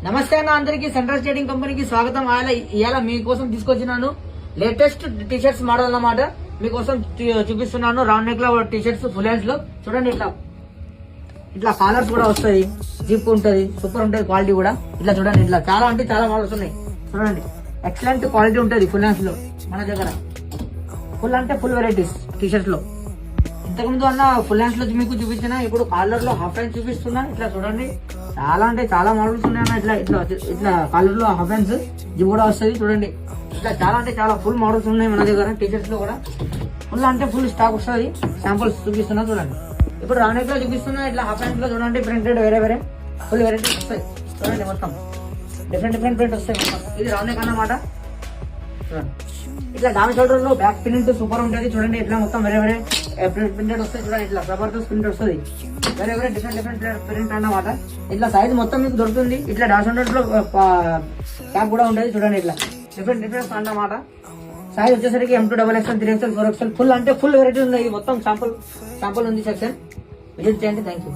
నమస్తే అన్న అందరికి సెంట్రల్ స్టేటింగ్ కంపెనీకి స్వాగతం. ఇవాళ మీకోసం తీసుకొచ్చినాను లేటెస్ట్ టీషర్ట్స్ మోడల్ అన్నమాట. మీకోసం చూపిస్తున్నాను రౌండ్ నెక్ లో టీషర్ట్స్ ఫుల్ హ్యాండ్స్ లో. చూడండి ఇట్లా కాలర్స్ కూడా వస్తాయి, జిప్ ఉంటది, సూపర్ ఉంటది క్వాలిటీ కూడా. ఇట్లా చూడండి, ఇట్లా చాలా అంటే చాలా మోడల్స్ ఉన్నాయి. చూడండి ఎక్సలెంట్ క్వాలిటీ ఉంటది ఫుల్ హ్యాండ్స్ లో మన దగ్గర. ఫుల్ అంటే ఫుల్ వెరైటీస్ టీషర్ట్స్ లో. ఇంతకుముందు అన్న ఫుల్ హ్యాండ్స్ లో మీకు చూపించిన, ఇప్పుడు కాలర్ లో హాఫ్ హ్యాండ్స్ చూపిస్తున్నా. ఇట్లా చూడండి చాలా అంటే చాలా మోడల్స్ ఉన్నాయి అన్న. ఇట్లా ఇట్లా ఇట్లా కాలర్ లో హాఫ్ హ్యాండ్స్ జిప్ కూడా వస్తుంది. చూడండి ఇట్లా చాలా అంటే చాలా ఫుల్ మోడల్స్ ఉన్నాయి మన దగ్గర టీషర్ట్స్ లో కూడా. ఫుల్ అంటే ఫుల్ స్టాక్ వస్తుంది. శాంపుల్స్ చూపిస్తున్నా చూడండి. ఇప్పుడు రౌండ్ నెక్ లో చూపిస్తున్నా. ఇట్లా హాఫ్ హ్యాండ్స్ లో చూడండి ప్రింటెడ్ వేరే ఫుల్ వెరైటీస్ వస్తాయి. చూడండి మొత్తం డిఫరెంట్ ప్రింట్ వస్తాయి మొత్తం. ఇది రౌండ్ నెక్ అన్నమాట. చూడండి ఇట్లా డామ్ షోల్డర్ లో బ్యాక్ ప్రింట్ సూపర్ ఉంటుంది. చూడండి ఇట్లా మొత్తం వేరే ప్రింటెడ్ వస్తాయి. చూడండి ఇట్లా జబర్దస్త్ ప్రింట్ వస్తుంది. వేరే డిఫరెంట్ ప్రింట్ అన్నమాట. ఇట్లా సైజ్ మొత్తం మీకు దొరుకుతుంది. ఇట్లా డామ్ షోల్డర్ లో క్యాప్ కూడా ఉంటుంది. చూడండి ఇట్లా డిఫరెంట్ అన్నమాట. సైజ్ వచ్చేసరికి M2XXL 3XL 4XL ఫుల్ అంటే ఫుల్ వెరైటీ ఉంది. ఇది మొత్తం శాంపుల్ ఉంది సెక్షన్. విజిట్ చేయండి. Thank you.